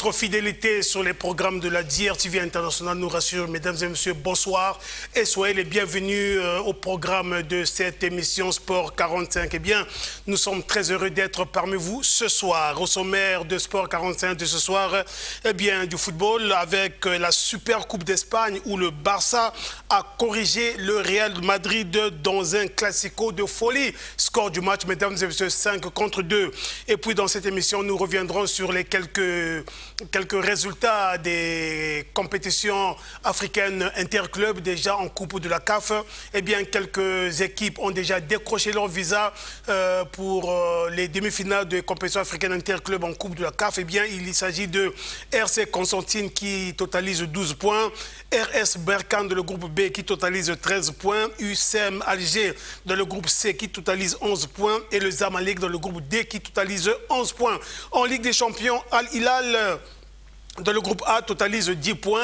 votre fidélité sur les programmes de la DRTV International nous rassure. Mesdames et messieurs, bonsoir et soyez les bienvenus au programme de cette émission Sport 45. Eh bien, nous sommes très heureux d'être parmi vous ce soir. Au sommaire de Sport 45 de ce soir, eh bien, du football avec la Super Coupe d'Espagne où le Barça a corrigé le Real Madrid dans un classico de folie. Score du match, mesdames et messieurs, 5-2. Et puis dans cette émission, nous reviendrons sur les quelques résultats des compétitions africaines interclubs déjà en Coupe de la CAF. Eh bien, quelques équipes ont déjà décroché leur visa pour les demi-finales de compétitions africaines interclubs en Coupe de la CAF. Eh bien, il s'agit de RC Constantine qui totalise 12 points, RS Berkane de le groupe B qui totalise 13 points, UCM Alger dans le groupe C qui totalise 11 points et le Zamalek dans le groupe D qui totalise 11 points. En Ligue des Champions, Al Hilal dans le groupe A totalise 10 points,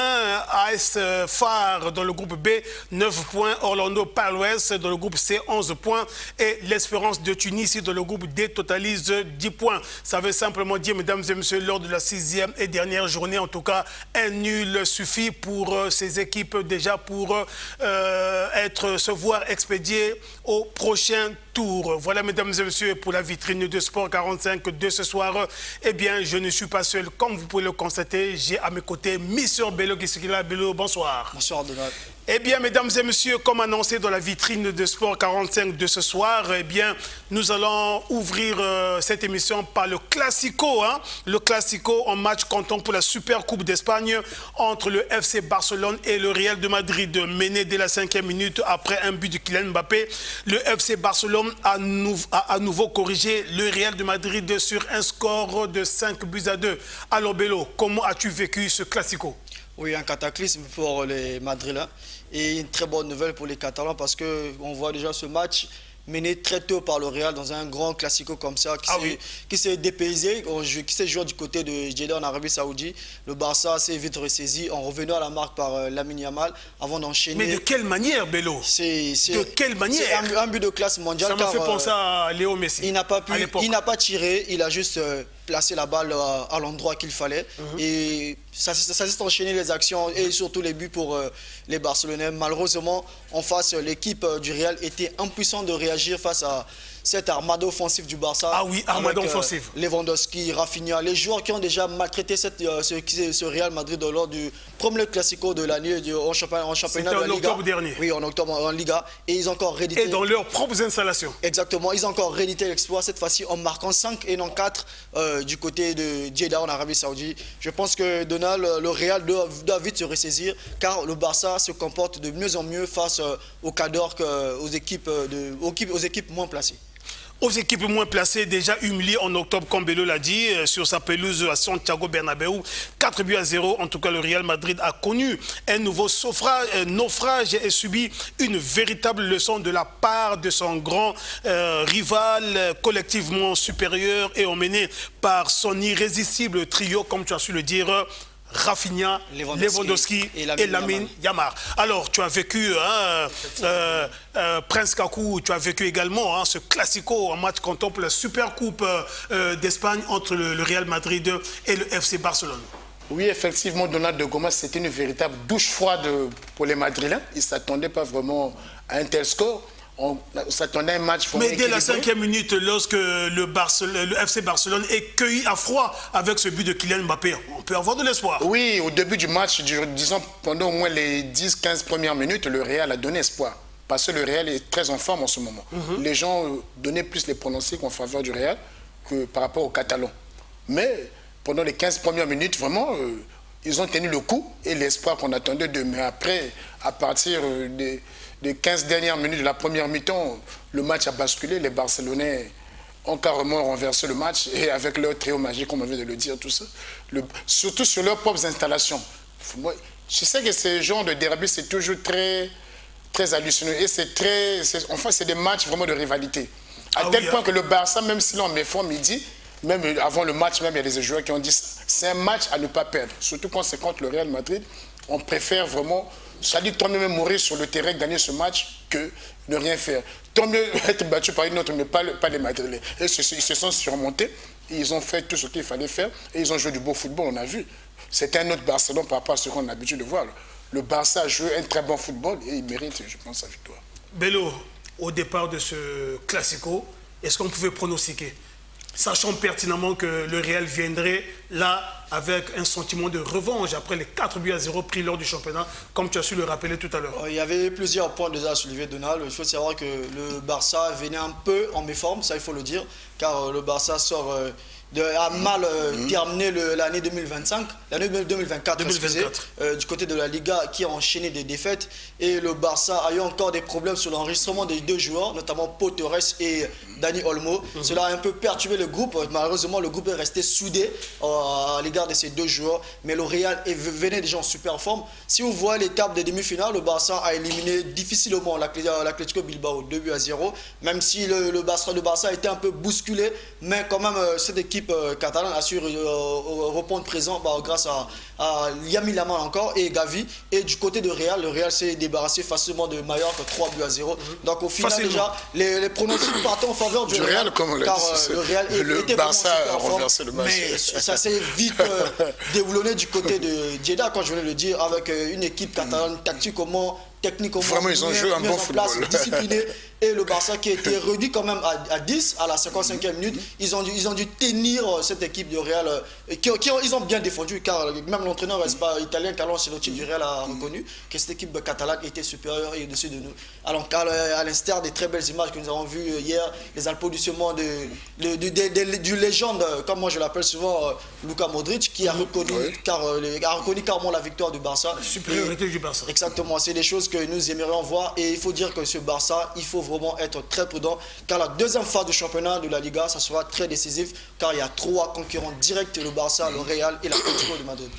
AS FAR dans le groupe B 9 points, Orlando Pirates dans le groupe C 11 points et l'Espérance de Tunis dans le groupe D totalise 10 points. Ça veut simplement dire, mesdames et messieurs, lors de la 6e et dernière journée, en tout cas, un nul suffit pour ces équipes déjà pour se voir expédiées au prochain tour. Voilà, mesdames et messieurs, pour la vitrine de Sport 45 de ce soir. Eh bien, je ne suis pas seul, comme vous pouvez le constater. J'ai à mes côtés Mister Bello qui est là. Bello, bonsoir. Bonsoir, Donald. Eh bien, mesdames et messieurs, comme annoncé dans la vitrine de Sport 45 de ce soir, eh bien, nous allons ouvrir cette émission par le Classico. Le Classico en match comptant pour la Super Coupe d'Espagne entre le FC Barcelone et le Real de Madrid. Mené dès la 5e minute après un but de Kylian Mbappé, le FC Barcelone a à nouveau corrigé le Real de Madrid sur un score de 5-2. Alors, Bello, comment as-tu vécu ce Classico? Oui, un cataclysme pour les Madrilènes et une très bonne nouvelle pour les Catalans parce qu'on voit déjà ce match mené très tôt par le Real dans un grand classico comme ça qui s'est dépaysé, qui s'est joué du côté de Jeddah en Arabie Saoudite. Le Barça s'est vite ressaisi en revenant à la marque par Lamine Yamal avant d'enchaîner. Mais de quelle manière, Bello? De quelle manière? C'est un but de classe mondiale. Ça m'a fait penser à Léo Messi. Il n'a pas tiré, il a juste placé la balle à l'endroit qu'il fallait. Et ça s'est enchaîné les actions et surtout les buts pour les Barcelonais. Malheureusement, en face, l'équipe du Real était impuissante de réagir face à cette armada offensive du Barça. Ah oui, armada offensive. Lewandowski, Rafinha, les joueurs qui ont déjà maltraité ce Real Madrid lors du premier Classico de l'année en championnat de la Liga. C'était en octobre dernier. Oui, en octobre en Liga. Et ils ont encore réédité. Et dans leurs propres installations. Exactement, ils ont encore réédité l'exploit, cette fois-ci en marquant 5 et non 4 du côté de Jeddah en Arabie Saoudite. Je pense que Donald, le Real doit vite se ressaisir car le Barça se comporte de mieux en mieux face aux cadors, aux équipes moins placées. Aux équipes moins placées, déjà humiliées en octobre, comme Bello l'a dit, sur sa pelouse à Santiago Bernabéu, 4-0. En tout cas, le Real Madrid a connu un nouveau naufrage et subi une véritable leçon de la part de son grand rival, collectivement supérieur et emmené par son irrésistible trio, comme tu as su le dire, Rafinha, Lewandowski et Lamine Yamal. Alors, tu as vécu, Prince Kakou, tu as vécu également ce classico en match comptant pour la Super Coupe d'Espagne entre le Real Madrid et le FC Barcelone. Oui, effectivement, Donald de Goma, c'était une véritable douche froide pour les Madrilènes. Ils ne s'attendaient pas vraiment à un tel score. On s'attendait à un match. Mais dès la 5e minute, lorsque le FC Barcelone est cueilli à froid avec ce but de Kylian Mbappé, on peut avoir de l'espoir. Oui, au début du match, disons pendant au moins les 10-15 premières minutes, le Real a donné espoir. Parce que le Real est très en forme en ce moment. Les gens donnaient plus les pronostics en faveur du Real que par rapport aux Catalans. Mais pendant les 15 premières minutes, vraiment, ils ont tenu le coup et l'espoir qu'on attendait d'eux. Mais après, à partir des 15 dernières minutes de la première mi-temps, le match a basculé. Les Barcelonais ont carrément renversé le match et avec leur trio magique, comme on vient de le dire, tout ça. Surtout sur leurs propres installations. Moi, je sais que ce genre de derby, c'est toujours très hallucinant. Et c'est des matchs vraiment de rivalité. À tel point que le Barça, même s'il est en méforme, forme, il dit, même avant le match, même il y a des joueurs qui ont dit c'est un match à ne pas perdre. Surtout quand c'est contre le Real Madrid, on préfère vraiment, ça dit tant mieux mourir sur le terrain, gagner ce match que ne rien faire. Tant mieux être battu par une autre, mais pas les Madrilènes. Et ils se sont surmontés. Ils ont fait tout ce qu'il fallait faire et ils ont joué du beau football, on a vu. C'était un autre Barcelone par rapport à ce qu'on a l'habitude de voir. Le Barça a joué un très bon football et il mérite, je pense, sa victoire. Bello, au départ de ce Classico, est-ce qu'on pouvait pronostiquer, sachant pertinemment que le Real viendrait là avec un sentiment de revanche après les 4-0 pris lors du championnat, comme tu as su le rappeler tout à l'heure? Il y avait plusieurs points déjà à soulever, Donald. Il faut savoir que le Barça venait un peu en méforme, ça il faut le dire, car le Barça a mal terminé l'année 2025, l'année 2024, du côté de la Liga, qui a enchaîné des défaites. Et le Barça a eu encore des problèmes sur l'enregistrement des deux joueurs, notamment Pau Torres et Dani Olmo. Cela a un peu perturbé le groupe. Malheureusement, le groupe est resté soudé à l'égard de ces deux joueurs. Mais le Real venait déjà en super forme. Si vous voyez l'étape des demi-finales, le Barça a éliminé difficilement l'Atlético Bilbao 2-0. Même si le Barça a été un peu bousculé, mais quand même cette équipe catalane a su répondre présent grâce à Lamine Yamal encore et Gavi. Et du côté de Real, le Real s'est débarrassé facilement de Mallorca 3-0. Donc au final déjà, les pronostics partent en faveur du Real, comme on l'a dit, le Real le Barça a renversé le match. Mais ça s'est vite déboulonné du côté de Jeddah, quand je venais de le dire, avec une équipe catalane techniquement vraiment, ils ont joué un bon football. Discipliné. Et le Barça qui a été réduit quand même à 10 à la 55e minute. Ils ont dû tenir cette équipe de Real. Ils ont bien défendu, car même l'entraîneur italien Carlo Ancelotti du Real a reconnu que cette équipe catalane était supérieure et au-dessus de nous. Alors à l'instar des très belles images que nous avons vues hier, les applaudissements du légende, comme moi je l'appelle souvent, Luka Modric, qui a reconnu, carrément la victoire du Barça. La supériorité du Barça. Exactement, c'est des choses que nous aimerions voir, et il faut dire que ce Barça, il faut vraiment être très prudent, car la deuxième phase du championnat de la Liga, ça sera très décisif, car il y a 3 concurrents directs, le Barça, le Real et l'Atlético de Madrid.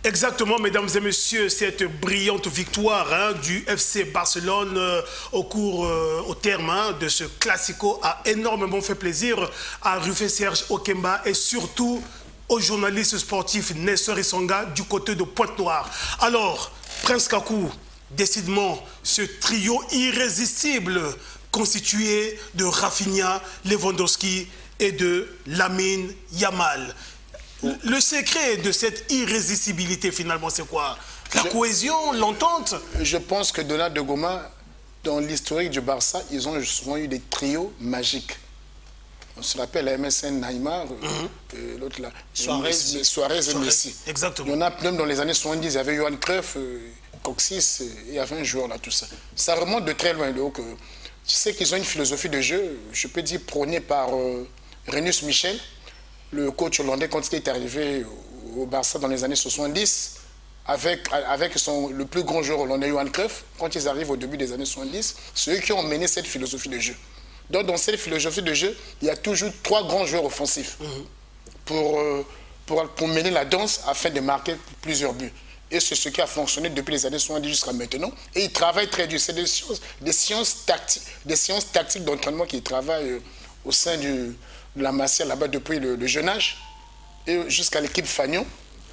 Exactement, mesdames et messieurs, cette brillante victoire du FC Barcelone au terme de ce Classico a énormément fait plaisir à Rufai Serge Okemba et surtout au journaliste sportif Nestor Isonga du côté de Pointe-Noire. Alors, Prince Kakou, décidément, ce trio irrésistible constitué de Rafinha, Lewandowski et de Lamine Yamal. Le secret de cette irrésistibilité, finalement, c'est quoi? La cohésion, l'entente? Je pense que Donald de Goma, dans l'historique du Barça, ils ont souvent eu des trios magiques. On se rappelle la MSN Neymar, l'autre là, Suarez et Messi. Exactement. Il y en a même dans les années 70, il y avait Johan Cruyff, Coxis, il y avait un joueur là, tout ça. Ça remonte de très loin. Donc, tu sais qu'ils ont une philosophie de jeu, je peux dire prônée par Rinus Michel, le coach hollandais, quand il est arrivé au Barça dans les années 70, avec le plus grand joueur hollandais, Johan Cruyff, quand ils arrivent au début des années 70, c'est eux qui ont mené cette philosophie de jeu. Donc, dans cette philosophie de jeu, il y a toujours 3 grands joueurs offensifs pour mener la danse afin de marquer plusieurs buts. Et c'est ce qui a fonctionné depuis les années 70 jusqu'à maintenant. Et ils travaillent très dur. C'est des sciences tactiques d'entraînement qu'ils travaillent au sein de la Masia là-bas depuis le jeune âge et jusqu'à l'équipe Fagnon.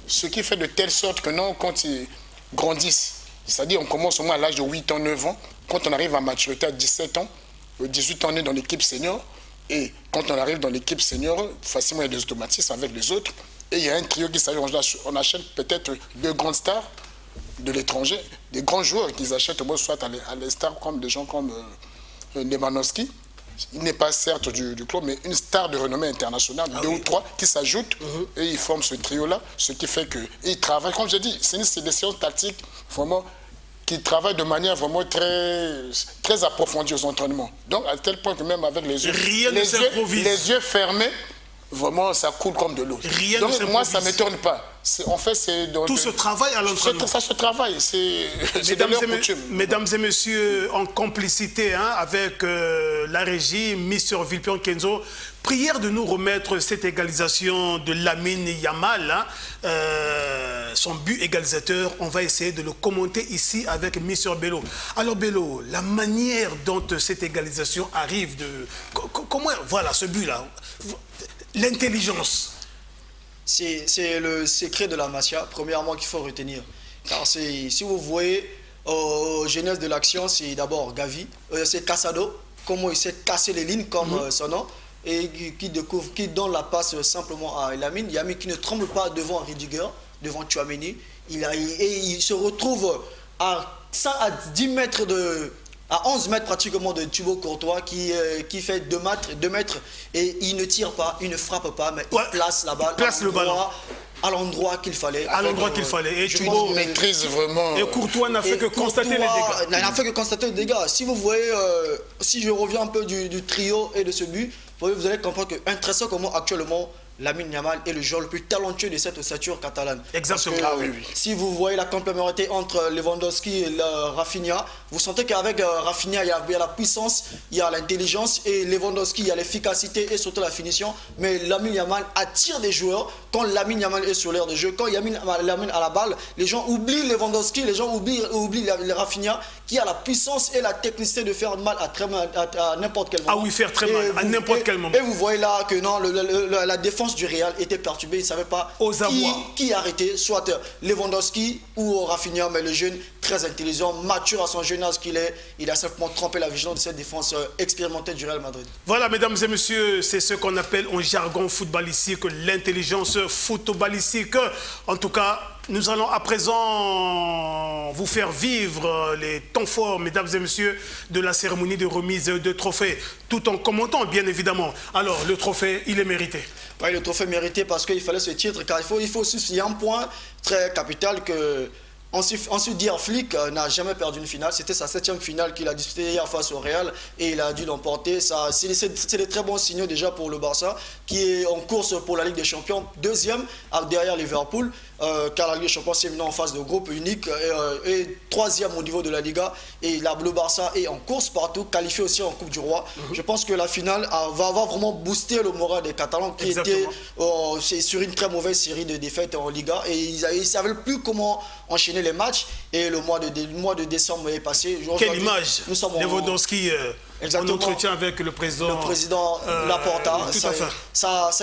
Ce qui fait de telle sorte que non, quand ils grandissent, c'est-à-dire on commence au moins à l'âge de 8 ans, 9 ans, quand on arrive à maturité à 17 ans, 18 ans on est dans l'équipe senior, et quand on arrive dans l'équipe senior, facilement il y a des automatismes avec les autres, et il y a un trio qui s'arrive, on achète peut-être 2 grandes stars de l'étranger, des grands joueurs qu'ils achètent soit à les stars comme des gens comme Lewandowski. Il n'est pas certes du club, mais une star de renommée internationale, 2 ou 3 qui s'ajoutent et ils forment ce trio-là, ce qui fait qu'ils travaillent, comme je dis, c'est des séances tactiques vraiment qui travaillent de manière vraiment très approfondie aux entraînements. Donc à tel point que même avec les yeux fermés, vraiment ça coule comme de l'eau. Donc moi ça ne m'étonne pas. En fait, tout se travaille à l'entraînement. Ça se travaille, c'est de leur coutume. Mesdames et messieurs, en complicité avec la régie, Mr. Vilpion Kenzo, prière de nous remettre cette égalisation de Lamine Yamal, son but égalisateur. On va essayer de le commenter ici avec Mr. Bello. Alors Bello, la manière dont cette égalisation arrive, comment, voilà ce but-là, l'intelligence. C'est le secret de la Masia, premièrement, qu'il faut retenir. Car si vous voyez, au genèse de l'action, c'est d'abord Gavi, c'est Casado, comment il s'est cassé les lignes, comme son nom. et qui donne la passe simplement à Lamine. Lamine qui ne tremble pas devant Rudiger, devant Tchouaméni. Il se retrouve à 10 mètres à 11 mètres pratiquement de Thibaut Courtois qui fait 2 mètres et il ne tire pas, il ne frappe pas, mais il place la balle à l'endroit qu'il fallait. À l'endroit qu'il fallait. Et Thibaut maîtrise vraiment. Et Courtois n'a fait que constater les dégâts. N'a fait que constater les dégâts. Si vous voyez, si je reviens un peu du trio et de ce but, vous allez comprendre qu'un très comment actuellement, Lamine Yamal est le joueur le plus talentueux de cette ossature catalane. Exactement. Si vous voyez la complémentarité entre Lewandowski et Rafinha, vous sentez qu'avec Rafinha, il y a la puissance, il y a l'intelligence, et Lewandowski, il y a l'efficacité et surtout la finition. Mais Lamine Yamal attire des joueurs. Quand Lamine Yamal est sur l'aire de jeu, quand Lamine à la balle, les gens oublient Lewandowski, les gens oublient Rafinha, qui a la puissance et la technicité de faire mal à n'importe quel moment. Ah oui, faire très mal à n'importe quel moment. Et vous voyez là que non, la défense du Real était perturbée, il ne savait pas qui arrêter, soit Lewandowski ou Rafinha, mais le jeune très intelligent, mature à son jeune âge qu'il est, il a simplement trompé la vigilance de cette défense expérimentée du Real Madrid. Voilà, mesdames et messieurs, c'est ce qu'on appelle en jargon footballistique l'intelligence footballistique. En tout cas, nous allons à présent vous faire vivre les temps forts, mesdames et messieurs, de la cérémonie de remise de trophée, tout en commentant, bien évidemment. Alors, le trophée, il est mérité. Oui, le trophée mérité parce qu'il fallait ce titre, car il faut aussi, il y a un point très capital que ensuite dire Flick n'a jamais perdu une finale. C'était sa 7e finale qu'il a disputée hier face au Real et il a dû l'emporter. C'est des très bons signaux déjà pour le Barça qui est en course pour la Ligue des Champions, 2e derrière Liverpool, car la Ligue des Champions c'est maintenant en phase de groupe unique et 3e au niveau de la Liga, et le Barça est en course partout, qualifié aussi en Coupe du Roi. Je pense que la finale va avoir vraiment boosté le moral des Catalans qui étaient sur une très mauvaise série de défaites en Liga et ils ne savaient plus comment enchaîner les matchs, et le mois de décembre est passé. Quelle image, Lewandowski en entretien avec le président Laporta. Tout à fait.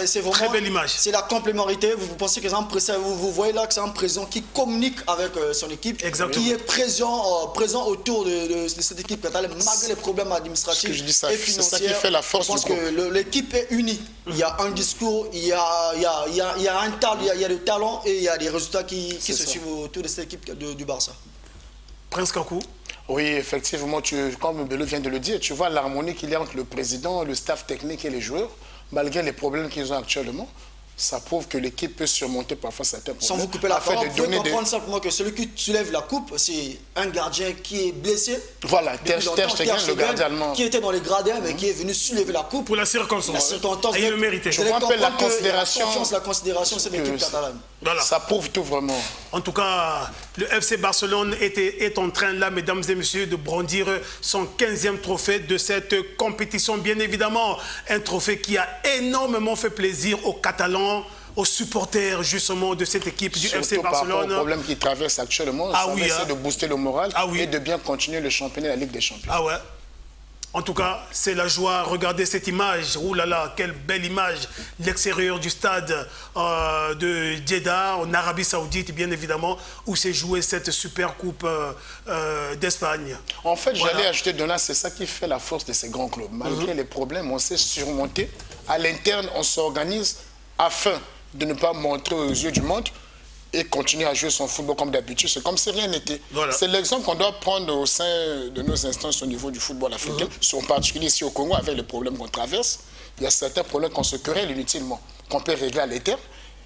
C'est vraiment très belle image. C'est la complémentarité. Vous pensez que vous voyez là que c'est un président qui communique avec son équipe, qui est présent autour de cette équipe catalane malgré les problèmes administratifs et financiers. C'est ça qui fait la force. Je pense que l'équipe est unie. Il y a un discours, il y a un talent, il y a le talent et il y a des résultats qui se suivent autour de cette équipe du Barça. Prince Kakou. Oui, effectivement, comme Bello vient de le dire, tu vois l'harmonie qu'il y a entre le président, le staff technique et les joueurs, malgré les problèmes qu'ils ont actuellement. Ça prouve que l'équipe peut surmonter parfois certains problèmes. Sans vous couper la parole, vous pouvez comprendre simplement que celui qui soulève la coupe, c'est un gardien qui est blessé. Voilà, Ter Stegen, le gardien allemand. Qui était dans les gradins, mais qui est venu soulever la coupe. Pour la circonstance. Et il le méritait. Je vois un peu la considération, c'est l'équipe catalane. Voilà. Ça prouve tout vraiment. En tout cas, le FC Barcelone est en train là, mesdames et messieurs, de brandir son 15e trophée de cette compétition. Bien évidemment, un trophée qui a énormément fait plaisir aux Catalans, aux supporters justement de cette équipe du FC Barcelone. Par rapport aux problèmes qu'ils traversent actuellement, ça va essayer de booster le moral et de bien continuer le championnat de la Ligue des Champions. Ah ouais. En tout cas, c'est la joie. Regardez cette image. Ouh là là, quelle belle image. L'extérieur du stade de Jeddah, en Arabie Saoudite, bien évidemment, où s'est jouée cette super coupe d'Espagne. En fait, j'allais ajouter de là, c'est ça qui fait la force de ces grands clubs. Malgré les problèmes, on sait surmonter. À l'interne, on s'organise afin de ne pas montrer aux yeux du monde et continuer à jouer son football comme d'habitude. C'est comme si rien n'était. Voilà. C'est l'exemple qu'on doit prendre au sein de nos instances au niveau du football africain, en particulier ici au Congo, avec les problèmes qu'on traverse. Il y a certains problèmes qu'on se querelle inutilement, qu'on peut régler à l'interne.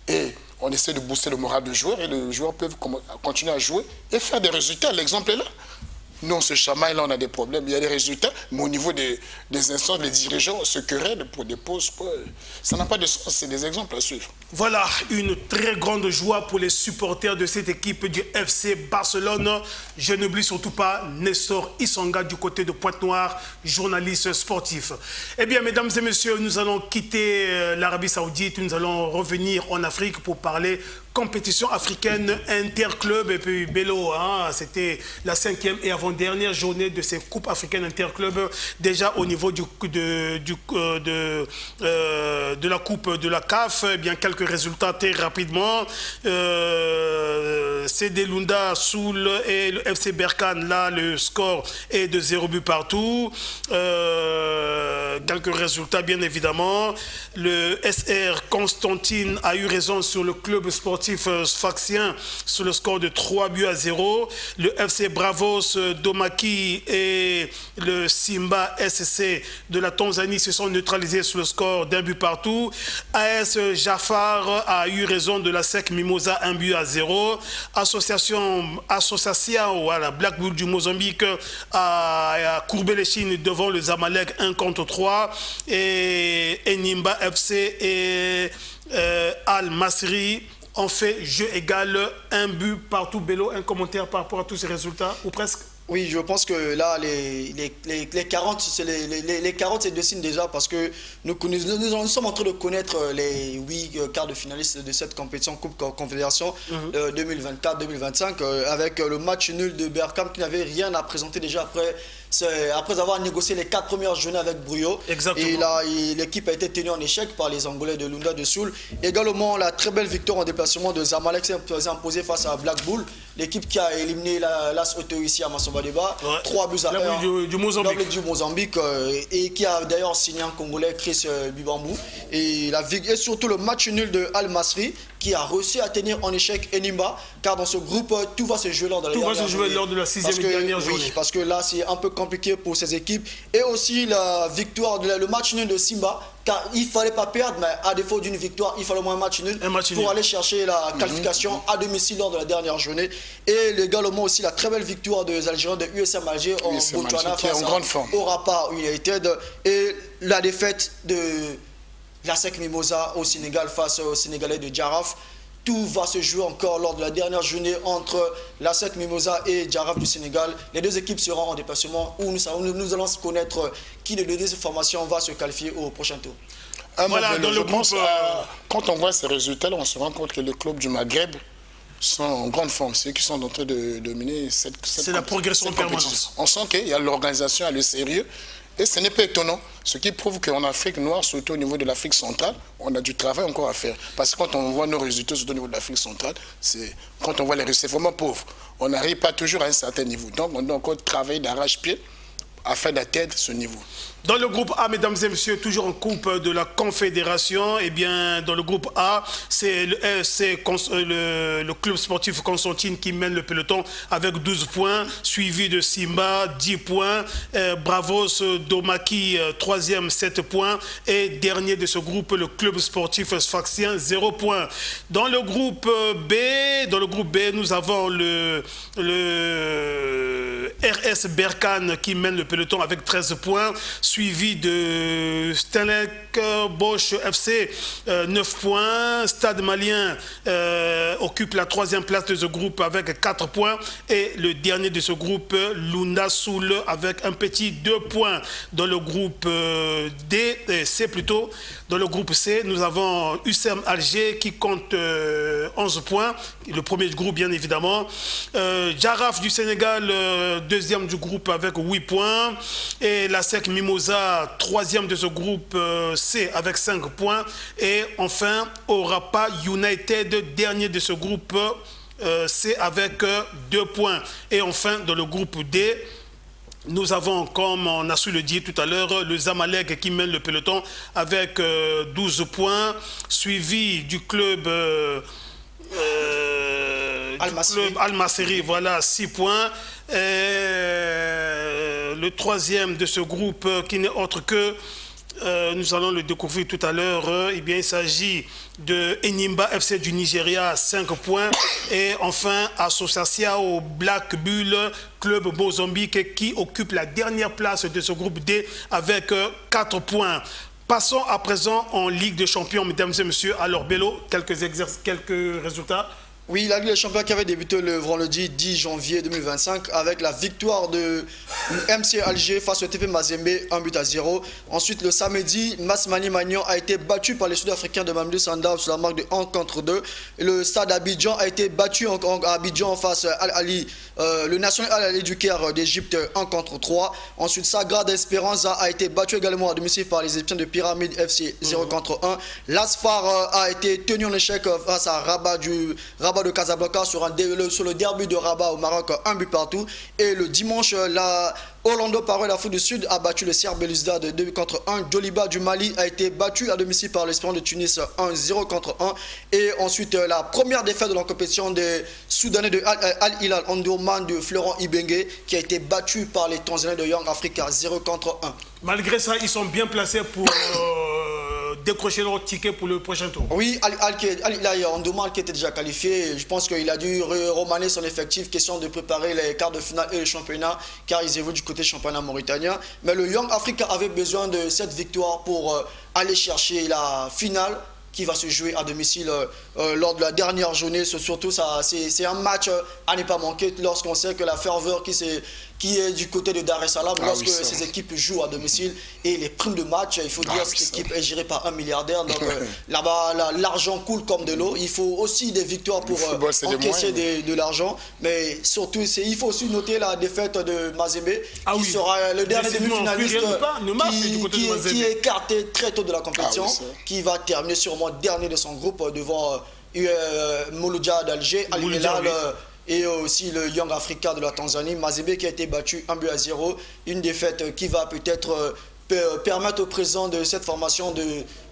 Et on essaie de booster le moral des joueurs et les joueurs peuvent continuer à jouer et faire des résultats. L'exemple est là. Nous, on se chamaille, là, on a des problèmes. Il y a des résultats, mais au niveau des instances, les dirigeants se querellent pour des pauses. Ça n'a pas de sens, c'est des exemples à suivre. Voilà, une très grande joie pour les supporters de cette équipe du FC Barcelone. Je n'oublie surtout pas Nestor Isanga du côté de Pointe-Noire, journaliste sportif. Eh bien, mesdames et messieurs, nous allons quitter l'Arabie Saoudite, nous allons revenir en Afrique pour parler compétition africaine interclub. Et puis Bello, hein, c'était la 5e et avant-dernière journée de ces coupes africaines interclubs. Déjà au niveau de la coupe de la CAF, eh bien quelques résultats très rapidement. CD Lunda, Soul et le FC Berkane, là le score est de 0 but partout. Quelques résultats bien évidemment. Le SR Constantine a eu raison sur le club sportif sfaxien sur le score de 3 buts à 0. Le FC Bravos Domaki et le Simba SC de la Tanzanie se sont neutralisés sur le score d'1 but partout. AS Jafar a eu raison de la SEC Mimosa, 1 but à 0. Association voilà, Black Bull du Mozambique a courbé les chines devant le Zamalek 1 contre 3. Et Enimba FC et Al Masri ont fait jeu égal, 1 but partout. Bello, un commentaire par rapport à tous ces résultats, ou presque? Oui, je pense que là, les 40, c'est 40, c'est deux signes déjà parce que nous sommes en train de connaître les 8 quarts de finalistes de cette compétition Coupe Confédération 2024-2025 avec le match nul de Berkane qui n'avait rien à présenter déjà après avoir négocié les 4 premières journées avec Bruyot. Exactement. Et là, l'équipe a été tenue en échec par les Angolais de Lunda de Soul. Également, la très belle victoire en déplacement de Zamalek s'est imposée face à Black Bull, l'équipe qui a éliminé l'AS Auto ici à Massombadeba. 3 buts à 1. Du Mozambique. Du Mozambique et qui a d'ailleurs signé un Congolais, Chris Bibambou. Et surtout le match nul de Al Masri qui a réussi à tenir en échec Enimba, car dans ce groupe, tout va se jouer lors de la dernière journée. Lors de la 6e et dernière journée. Oui, parce que là, c'est un peu compliqué pour ces équipes. Et aussi la victoire, le match nul de Simba, car il ne fallait pas perdre, mais à défaut d'une victoire, il fallait au moins un match nul pour aller chercher la qualification à domicile lors de la dernière journée. Et également aussi la très belle victoire des Algériens de USM Alger en Botswana face au Rapa United. Et la défaite de la SEC Mimosa au Sénégal face aux Sénégalais de Djaraf. Tout va se jouer encore lors de la dernière journée entre la SEC Mimosa et Djaraf du Sénégal. Les deux équipes seront en déplacement où nous allons connaître qui de deux formations va se qualifier au prochain tour. Voilà, dans le groupe, quand on voit ces résultats-là, on se rend compte que les clubs du Maghreb sont en grande forme. C'est eux qui sont en train de dominer cette c'est la progression en permanence. On sent qu'il y a l'organisation, il y a le sérieux. Et ce n'est pas étonnant, ce qui prouve qu'en Afrique noire, surtout au niveau de l'Afrique centrale, on a du travail encore à faire. Parce que quand on voit nos résultats, surtout au niveau de l'Afrique centrale, quand on voit les résultats, c'est vraiment pauvre. On n'arrive pas toujours à un certain niveau. Donc on doit encore travailler d'arrache-pied afin d'atteindre ce niveau. Dans le groupe A, mesdames et messieurs, toujours en coupe de la Confédération, eh bien, dans le groupe A, c'est le club sportif Constantine qui mène le peloton avec 12 points, suivi de Simba, 10 points, Bravos Domaki, 3e, 7 points, et dernier de ce groupe, le club sportif sfaxien, 0 points. Dans le groupe B, nous avons le RS Berkane qui mène le peloton avec 13 points, suivi de Stellenbosch FC, 9 points. Stade Malien occupe la 3e place de ce groupe avec 4 points. Et le dernier de ce groupe, Lunda Soul, avec un petit 2 points. Dans le groupe C plutôt, dans le groupe C, nous avons USM Alger qui compte 11 points. Le premier du groupe, bien évidemment. Djaraf du Sénégal, 2e du groupe avec 8 points. Et la SEC Mimosa, 3e de ce groupe C avec 5 points. Et enfin, Orapa United, dernier de ce groupe C avec 2 points. Et enfin, dans le groupe D, nous avons, comme on a su le dire tout à l'heure, le Zamalek qui mène le peloton avec 12 points, suivi du club Al-Masri, voilà, 6 points. Le 3e de ce groupe qui n'est autre que, nous allons le découvrir tout à l'heure, eh bien, il s'agit de Enimba FC du Nigeria, 5 points. Et enfin, Association Black Bull, club Mozambique, qui occupe la dernière place de ce groupe D avec 4 points. Passons à présent en Ligue des Champions, mesdames et messieurs. Alors, Bello, quelques résultats. Oui, la Ligue des Champions qui avait débuté le vendredi 10 janvier 2025 avec la victoire de MC Alger face au TP Mazembe, 1-0. Ensuite, le samedi, Masmani Magnan a été battu par les Sud-Africains de Mamelodi Sundowns sur la marque de 1-2. Et le stade Abidjan a été battu à Abidjan face à Al-Ali, le National Al-Ali du Caire d'Égypte, 1-3. Ensuite, Sagrada Esperanza a été battu également à domicile par les Égyptiens de Pyramide FC, 0-1. L'Asfar a été tenu en échec face à Rabat de Casablanca sur le derby de Rabat au Maroc, 1-partout. Et le dimanche, la Orlando Pirates d'Afrique du Sud a battu le CR Belouizdad 2-1. Djoliba du Mali a été battu à domicile par l'Espérance de Tunis 1-0. Et ensuite, la première défaite de la compétition des Soudanais de Al-Hilal Omdurman de Florent Ibenge qui a été battu par les Tanzaniens de Young Africa 0-1. Malgré ça, ils sont bien placés pour décrocher leur ticket pour le prochain tour. Oui, Al-Hilal Omdurman qui était déjà qualifié. Je pense qu'il a dû remaner son effectif, question de préparer les quarts de finale et le championnat, car ils évoluent du côté championnat mauritanien. Mais le Young Africa avait besoin de cette victoire pour aller chercher la finale qui va se jouer à domicile lors de la dernière journée. Surtout, c'est un match à ne pas manquer lorsqu'on sait que la ferveur qui est du côté de Dar es Salaam, lorsque ces équipes jouent à domicile, et les primes de match, il faut dire que cette équipe est gérée par un milliardaire, donc là-bas l'argent coule comme de l'eau. Il faut aussi des victoires pour encaisser de l'argent, mais surtout il faut aussi noter la défaite de Mazembe, qui sera le dernier demi-finaliste qui est écarté très tôt de la compétition, qui va terminer sûrement dernier de son groupe devant Mouloudia d'Alger, Al-Hilal et aussi le Young Africa de la Tanzanie. Mazembe qui a été battu 1-0, une défaite qui va peut-être permettre au président de cette formation de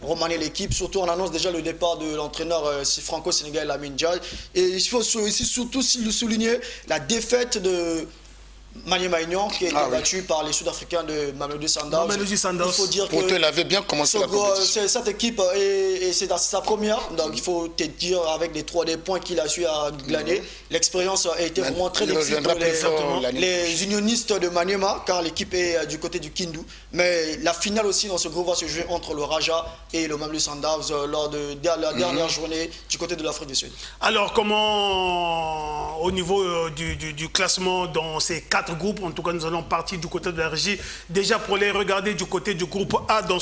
remanier l'équipe. Surtout, on annonce déjà le départ de l'entraîneur franco-sénégalais Lamine Diaye. Et il faut ici surtout souligner la défaite de Mani Magnan qui a été battu par les Sud-Africains de Mamelodi Sundowns. Il faut dire que il avait bien commencé la compétition. Cette équipe, et c'est sa première, donc il faut te dire avec des points qu'il a su à glaner. L'expérience a été vraiment très difficile pour les unionistes de Maniema, car l'équipe est du côté du Kindu. Mais la finale aussi dans ce groupe va se jouer entre le Raja et le Mamelodi Sundowns lors de la dernière journée du côté de l'Afrique du Sud. Alors, comment, au niveau du classement dans ces 4 groupes, en tout cas nous allons partir du côté de la régie, déjà pour les regarder du côté du groupe A de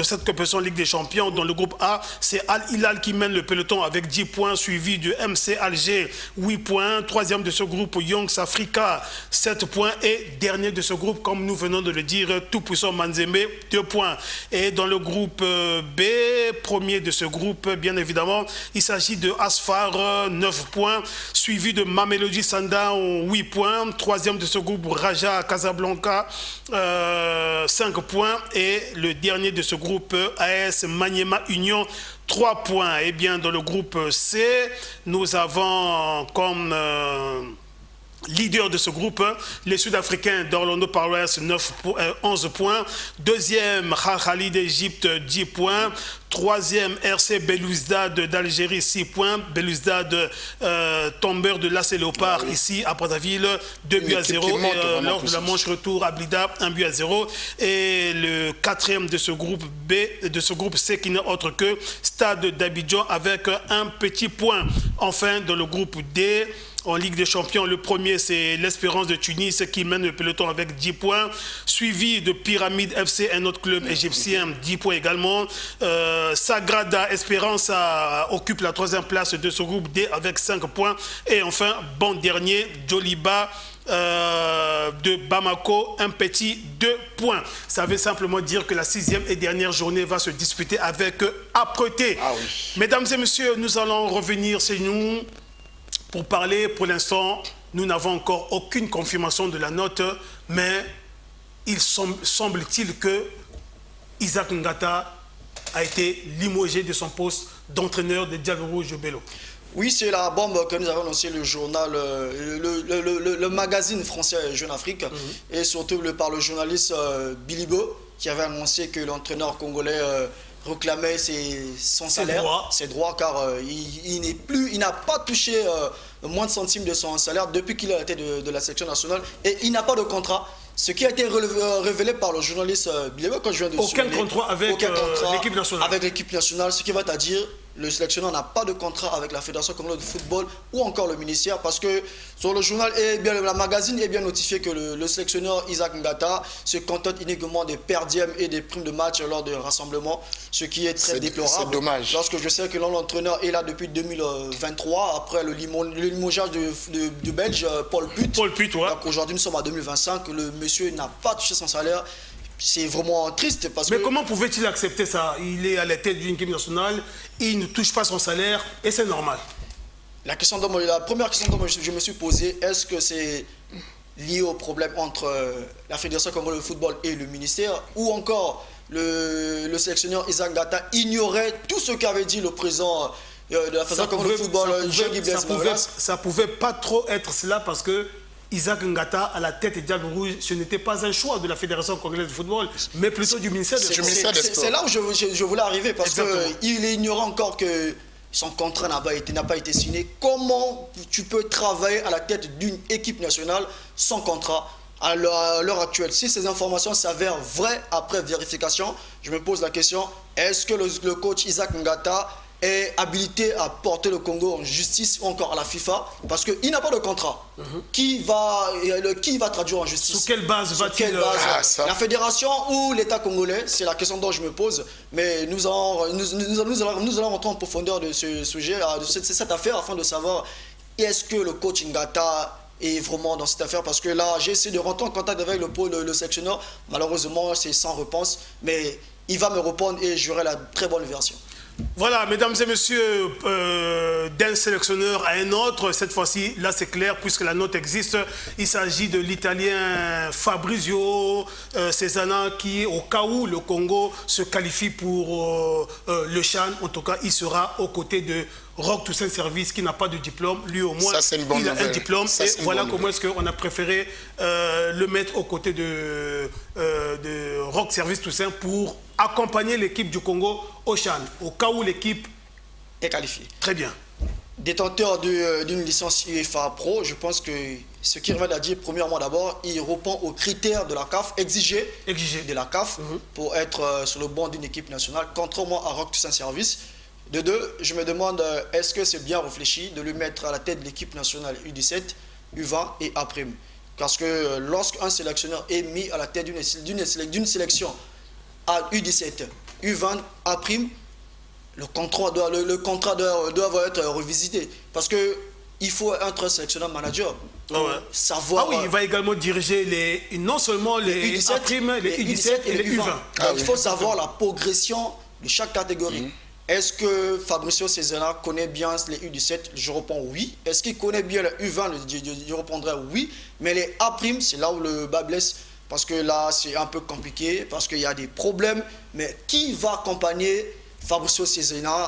cette compétition Ligue des Champions. Dans le groupe A, c'est Al-Hilal qui mène le peloton avec 10 points, suivi de MC Alger, 8 points, troisième de ce groupe Young Africa, 7 points, et dernier de ce groupe, comme nous venons de le dire, tout puissant Mazembe, 2 points. Et dans le groupe B, premier de ce groupe, bien évidemment, il s'agit de Asfar, 9 points, suivi de Mamelodi Sundowns, 8 points, troisième de ce groupe Raja Casablanca, 5 points, et le dernier de ce groupe AS Maniema Union, 3 points. Et bien dans le groupe C, nous avons comme leader de ce groupe, les Sud-Africains d'Orlando Pirates, 11 points. Deuxième, Al-Ahly d'Égypte, 10 points. Troisième, RC Belouizdad d'Algérie, 6 points. Belouizdad, tombeur de l'AS Léopard, ici à Brazzaville, 2-0. Et lors de la manche retour à Blida, 1-0. Et le quatrième de ce groupe B, de ce groupe C, qui n'est autre que Stade d'Abidjan avec un petit point. Enfin, dans le groupe D, en Ligue des Champions, le premier, c'est l'Espérance de Tunis qui mène le peloton avec 10 points, suivi de Pyramide FC, un autre club égyptien, 10 points également. Sagrada Esperanza occupe la troisième place de ce groupe D avec 5 points. Et enfin, bon dernier, Djoliba de Bamako, un petit 2 points. Ça veut simplement dire que la 6e et dernière journée va se disputer avec âpreté. Mesdames et messieurs, nous allons revenir chez nous pour parler. Pour l'instant, nous n'avons encore aucune confirmation de la note, mais il semble-t-il que Isaac Ngata a été limogé de son poste d'entraîneur de Diable Rouge Bello. Oui, c'est la bombe que nous avons annoncé le journal, le magazine français Jeune Afrique, et surtout par le journaliste Bilibo, qui avait annoncé que l'entraîneur congolais réclamait son salaire, ses droits, car il n'a pas touché moins de centimes de son salaire depuis qu'il a été de la sélection nationale, et il n'a pas de contrat. Ce qui a été révélé par le journaliste Bilibo, quand je viens de aucun contrat avec l'équipe nationale. Avec l'équipe nationale, ce qui va dire le sélectionneur n'a pas de contrat avec la Fédération congolaise de football ou encore le ministère, parce que sur le journal la magazine est bien notifié que le sélectionneur Isaac Ngata se contente uniquement des perdièmes et des primes de match lors de rassemblements, ce qui est très déplorable. C'est dommage. Lorsque je sais que l'entraîneur est là depuis 2023, après le limogeage du Belge Paul Put. Ouais. Donc aujourd'hui nous sommes en 2025, le monsieur n'a pas touché son salaire. C'est vraiment triste parce que... Mais comment pouvait-il accepter ça? Il est à la tête d'une équipe nationale, il ne touche pas son salaire et c'est normal. La première question que je me suis posée, est-ce que c'est lié au problème entre la Fédération congolaise de football et le ministère, ou encore le sélectionneur Isaac Ngata ignorait tout ce qu'avait dit le président de la Fédération congolaise de football, ça pouvait pas trop être cela parce que Isaac Ngata à la tête des Diables Rouges, ce n'était pas un choix de la Fédération congolaise de football, mais plutôt du ministère des Sports. C'est là où je voulais arriver, parce qu'il ignorait encore que son contrat n'a pas été signé. Comment tu peux travailler à la tête d'une équipe nationale sans contrat à l'heure actuelle? Si ces informations s'avèrent vraies après vérification, je me pose la question, est-ce que le coach Isaac Ngata est habilité à porter le Congo en justice ou encore à la FIFA, parce qu'il n'a pas de contrat. Qui va traduire en justice? Sous quelle base va-t-il La fédération ou l'État congolais? C'est la question dont je me pose. Mais nous allons rentrer en profondeur de ce sujet, de cette affaire, afin de savoir est-ce que le coach Ngata est vraiment dans cette affaire, parce que là j'ai essayé de rentrer en contact avec le sélectionneur. Malheureusement c'est sans réponse, mais il va me répondre et j'aurai la très bonne version. Voilà, mesdames et messieurs, d'un sélectionneur à un autre, cette fois-ci, là c'est clair, puisque la note existe. Il s'agit de l'Italien Fabrizio Cesana qui, au cas où le Congo se qualifie pour le CHAN, en tout cas, il sera aux côtés de Roch Toussaint Service qui n'a pas de diplôme. Lui au moins, il a un diplôme. Et voilà comment est-ce qu'on a préféré le mettre aux côtés de Roch Service Toussaint pour accompagner l'équipe du Congo au CHAN, au cas où l'équipe est qualifiée. Très bien. Détenteur d'une licence UEFA Pro, je pense que ce qu'il revient à dire, premièrement d'abord, il répond aux critères de la CAF, exigés de la CAF pour être sur le banc d'une équipe nationale, contrairement à Roch Toussaint Service. De deux, je me demande, est-ce que c'est bien réfléchi de le mettre à la tête de l'équipe nationale U17, U20 et A'? Parce que lorsqu'un sélectionneur est mis à la tête d'une sélection à U17, U20, A', le contrat doit être revisité. Parce qu'il faut être un sélectionneur manager. Savoir, il va également diriger non seulement les U17, les U17 et les U20. Il faut savoir la progression de chaque catégorie. Est-ce que Fabrizio Cesana connaît bien les U17? Je réponds oui. Est-ce qu'il connaît bien les U20? Je répondrai oui. Mais les A', c'est là où le bas blesse. Parce que là, c'est un peu compliqué. Parce qu'il y a des problèmes. Mais qui va accompagner Fabrizio Cesana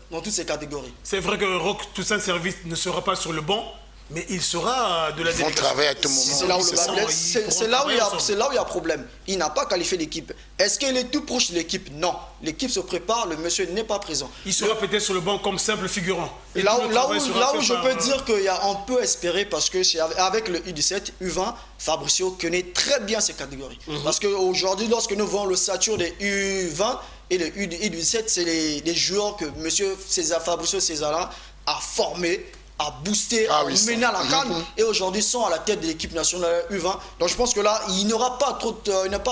dans toutes ces catégories? C'est vrai que Roch Toussaint Service ne sera pas sur le banc, mais il sera de la délégation. Ils vont travailler à tout moment. C'est là où il y a problème. Il n'a pas qualifié l'équipe. Est-ce qu'il est tout proche de l'équipe? Non. L'équipe se prépare, le monsieur n'est pas présent. Il sera peut-être sur le banc comme simple figurant. Et là où je peux dire qu'on peut espérer, parce que c'est avec le U17, U20, Fabrizio connaît très bien ces catégories. Parce qu'aujourd'hui, lorsque nous voyons le statut des U20 et les U17, c'est les joueurs que monsieur Fabrizio Cesana a formés, à booster, à mener à la canne, et aujourd'hui sont à la tête de l'équipe nationale U20. Donc je pense que là, il n'y aura pas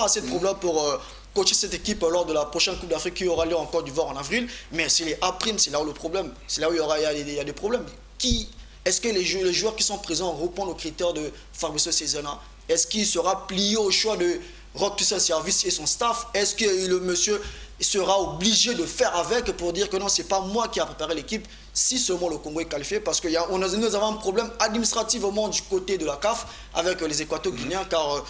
assez de problèmes pour coacher cette équipe lors de la prochaine Coupe d'Afrique qui aura lieu en Côte d'Ivoire en avril. Mais c'est les A', c'est là où le problème, c'est là où il y a des problèmes. Est-ce que les joueurs qui sont présents répondent aux critères de Fabrizio Cesana? Est-ce qu'il sera plié au choix de Roch Toussaint Service et son staff? Est-ce que le monsieur sera obligé de faire avec pour dire que non, c'est pas moi qui a préparé l'équipe, si seulement le Congo est qualifié? Parce que nous avons un problème administrativement du côté de la CAF avec les Équato-Guinéens, car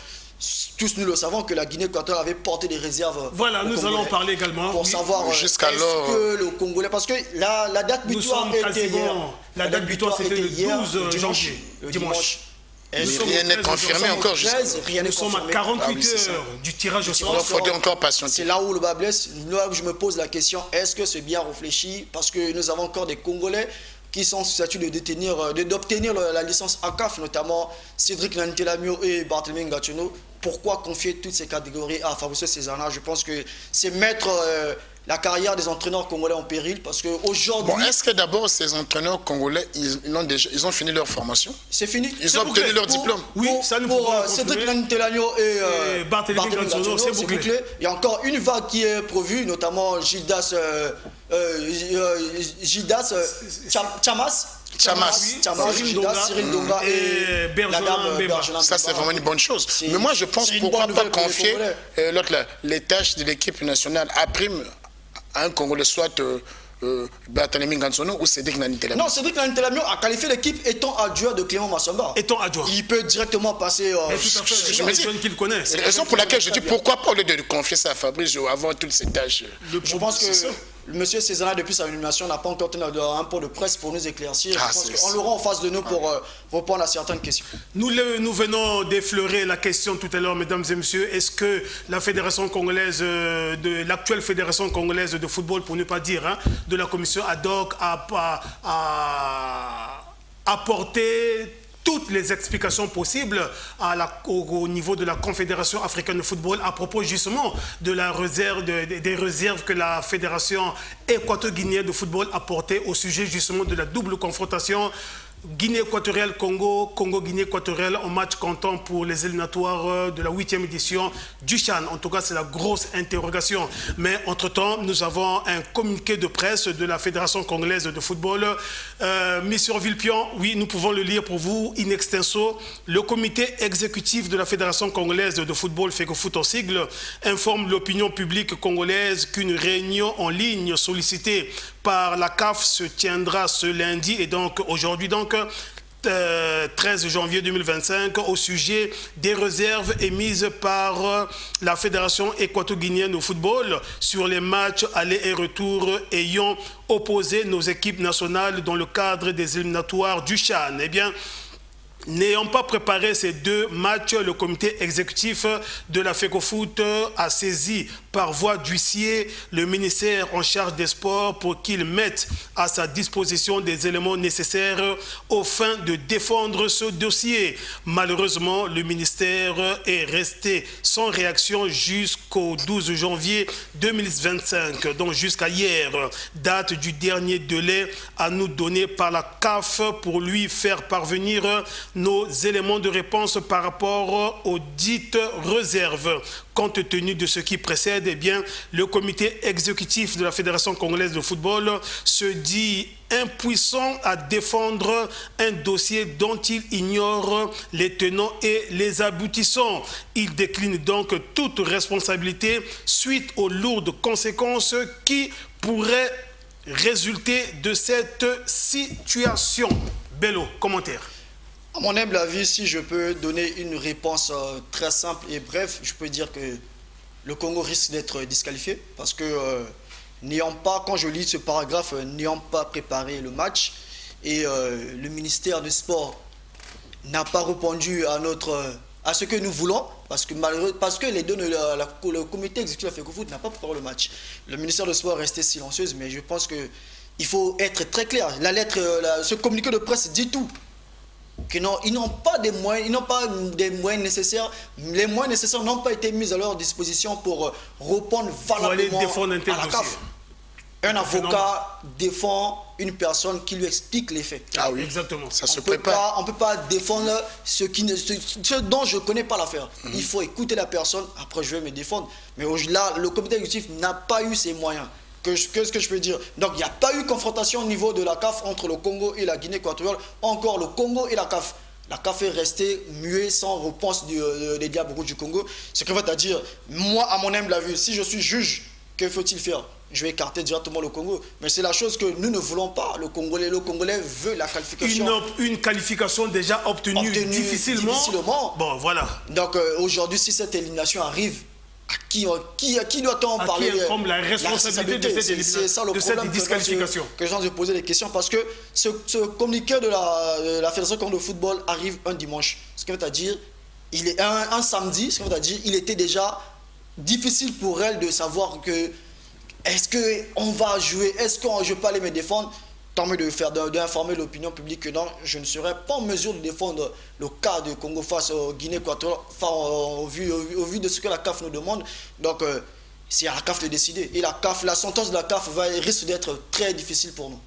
tous nous le savons que la Guinée équatoriale avait porté des réserves. Voilà, nous allons parler également. Pour savoir jusqu'alors que le Congolais, parce que la date butoir était hier. La date butoir c'était le 12 janvier, dimanche. Rien n'est confirmé encore. Nous sommes à 48 heures du tirage au sort. Il faudrait encore patienter. C'est là où le bas blesse. Là où je me pose la question, est-ce que c'est bien réfléchi? Parce que nous avons encore des Congolais qui sont sous statut d'obtenir la licence ACAF, notamment Cédric Nantelamio et Barthélemy Ngacheno. Pourquoi confier toutes ces catégories à Fabrizio Cesana? Je pense que c'est mettre la carrière des entraîneurs congolais en péril parce qu'aujourd'hui... Bon, est-ce que d'abord ces entraîneurs congolais, ils ont fini leur formation? C'est fini. Ils ont obtenu leur diplôme? Oui, ça nous pour Cédric Nantelagno et Barthélémy Gansono, c'est bouclé. Il y a encore une vague qui est prévue, notamment Gildas Chamas, Cyril Donga et Bergeron. Ça, c'est vraiment une bonne chose. Mais moi, je pense pourquoi pas confier les tâches de l'équipe nationale à prime à un Congolais, soit Barthélémy Gansono ou Cédric Nantelagno. Non, Cédric Nantelagno a qualifié l'équipe étant adjoint de Clément Massamba. Étant adjoint. Il peut directement passer... tout à fait, je me dis qu'il connaît. C'est la raison pour laquelle je dis pourquoi pas, au lieu de confier ça à Fabrice, avoir toutes ces tâches. Je pense que M. Cézanne, depuis sa nomination, n'a pas encore tenu un point de presse pour nous éclaircir. Je pense qu'on l'aura en face de nous pour répondre à certaines questions. Nous venons d'effleurer la question tout à l'heure, mesdames et messieurs. Est-ce que la fédération congolaise, l'actuelle fédération congolaise de football, pour ne pas dire, de la commission ad hoc, a apporté toutes les explications possibles au niveau de la Confédération africaine de football à propos justement de la réserve, des réserves que la Fédération équato-guinéenne de football a portées au sujet justement de la double confrontation Guinée équatoriale, Congo, Congo-Guinée équatoriale en match comptant pour les éliminatoires de la 8e édition du CHAN. En tout cas, c'est la grosse interrogation. Mais entre-temps, nous avons un communiqué de presse de la Fédération congolaise de football. Monsieur Vilpion, oui, nous pouvons le lire pour vous, in extenso. Le comité exécutif de la Fédération congolaise de football, FECOFOOT en sigle, informe l'opinion publique congolaise qu'une réunion en ligne sollicitée par la CAF se tiendra ce lundi et donc aujourd'hui 13 janvier 2025 au sujet des réserves émises par la Fédération équato-guinéenne de football sur les matchs aller et retour ayant opposé nos équipes nationales dans le cadre des éliminatoires du CHAN. Eh bien, n'ayant pas préparé ces deux matchs, le comité exécutif de la FECOFOOT a saisi par voie d'huissier le ministère en charge des sports pour qu'il mette à sa disposition des éléments nécessaires aux fins de défendre ce dossier. Malheureusement, le ministère est resté sans réaction jusqu'au 12 janvier 2025, donc jusqu'à hier, date du dernier délai à nous donner par la CAF pour lui faire parvenir nos éléments de réponse par rapport aux dites réserves. Compte tenu de ce qui précède, eh bien, le comité exécutif de la Fédération congolaise de football se dit impuissant à défendre un dossier dont il ignore les tenants et les aboutissants. Il décline donc toute responsabilité suite aux lourdes conséquences qui pourraient résulter de cette situation. Bello, commentaire. À mon humble avis, si je peux donner une réponse très simple et brève, je peux dire que le Congo risque d'être disqualifié parce que n'ayant pas, quand je lis ce paragraphe, n'ayant pas préparé le match et le ministère du Sport n'a pas répondu à ce que nous voulons parce que les deux, le comité exécutif de la FECOFOOT n'a pas préparé le match. Le ministère du Sport est resté silencieuse, mais je pense qu'il faut être très clair. La lettre, ce communiqué de presse dit tout. Que non, ils n'ont pas des moyens nécessaires. Les moyens nécessaires n'ont pas été mis à leur disposition pour répondre valablement à la CAF. Un avocat défend une personne qui lui explique les faits. Ah oui, exactement. Ça se prépare. On ne peut pas défendre ce dont je ne connais pas l'affaire. Il faut écouter la personne, après je vais me défendre. Mais là, le comité exécutif n'a pas eu ces moyens. Qu'est-ce que je peux dire? Donc, il n'y a pas eu confrontation au niveau de la CAF entre le Congo et la Guinée équatoriale. Encore le Congo et la CAF. La CAF est restée muette sans réponse des Diables Rouges du Congo. Ce qui veut dire, moi, à mon humble avis, si je suis juge, que faut-il faire? Je vais écarter directement le Congo. Mais c'est la chose que nous ne voulons pas. Le Congolais veut la qualification. Une qualification déjà obtenue difficilement. Bon, voilà. Donc, aujourd'hui, si cette élimination arrive, à qui doit-on parler? Qui incombe la responsabilité de cette disqualification? Que les gens se poser des questions parce que ce communiqué de la Fédération congolaise de football arrive un dimanche. Ce qui veut dire, il est un samedi, ce qui veut dire, il était déjà difficile pour elle de savoir que est-ce qu'on va jouer, est-ce que je peux aller me défendre? Tant mieux d'informer l'opinion publique que non, je ne serai pas en mesure de défendre le cas de Congo face au Guinée équatoriale, au vu de ce que la CAF nous demande. Donc, c'est à la CAF de décider. Et la sentence de la CAF risque d'être très difficile pour nous.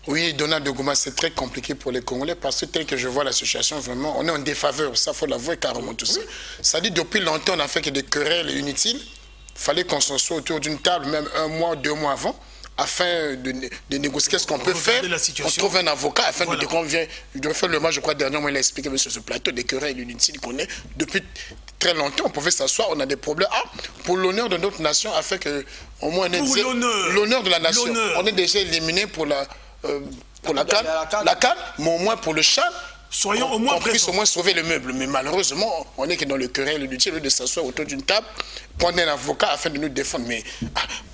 Oui, Donald de Gouma, c'est très compliqué pour les Congolais parce que tel que je vois la situation, vraiment, on est en défaveur, ça faut l'avouer carrément tout ça. Ça dit depuis longtemps on a fait que des querelles inutiles. Il fallait qu'on se soit autour d'une table, même 1 mois, 2 mois avant, afin de négocier qu'est-ce qu'on peut faire. On trouve un avocat afin de dire qu'on vient. Je dois faire le match, je crois, dernièrement, il a expliqué sur ce plateau des querelles inutiles qu'on est depuis très longtemps. On pouvait s'asseoir, on a des problèmes. Ah, pour l'honneur de notre nation, afin que au moins on ait l'honneur de la nation. On est déjà éliminé pour la CAN, mais au moins pour le CHAN, soyons au moins puisse au moins sauver le meuble. Mais malheureusement, on est que dans le querelle inutile, au lieu de s'asseoir autour d'une table, prendre un avocat afin de nous défendre. Mais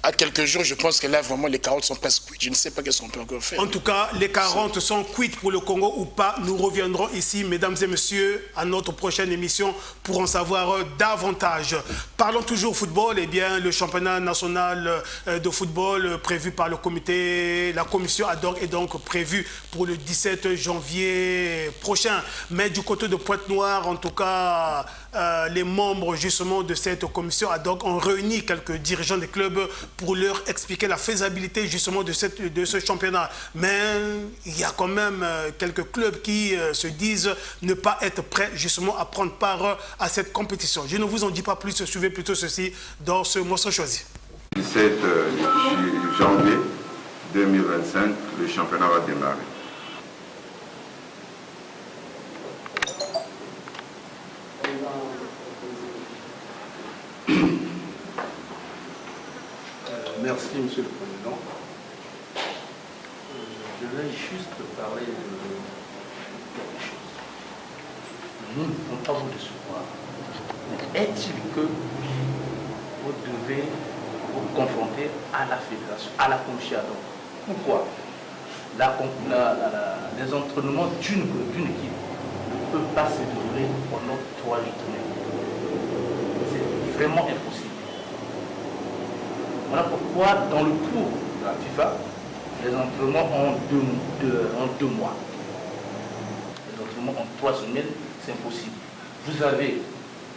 à quelques jours, je pense que là, vraiment, les carottes sont presque cuites. Je ne sais pas qu'est-ce qu'on peut encore faire. En tout cas, les carottes sont cuites pour le Congo ou pas. Nous reviendrons ici, mesdames et messieurs, à notre prochaine émission pour en savoir davantage. Parlons toujours football. Eh bien, le championnat national de football prévu par le comité, la commission ad hoc est donc prévu pour le 17 janvier prochain. Mais du côté de Pointe-Noire, en tout cas, les membres justement de cette commission ad hoc ont réuni quelques dirigeants des clubs pour leur expliquer la faisabilité justement de ce championnat. Mais il y a quand même quelques clubs qui se disent ne pas être prêts justement à prendre part à cette compétition. Je ne vous en dis pas plus, suivez plutôt ceci dans ce morceau choisi. 17 janvier 2025, le championnat va démarrer. Merci, Monsieur le Président. Je vais juste parler de quelque chose. Nous ne pouvons pas vous décevoir. Est-il que vous devez vous confronter à la fédération, à la commission ad hoc? Pourquoi? Les entraînements d'une équipe ne peuvent pas se dérouler pendant 3 journées. C'est vraiment impossible. Voilà pourquoi, dans le cours de la FIFA, les entraînements ont 2 mois. Les entraînements en 3 semaines, c'est impossible. Vous avez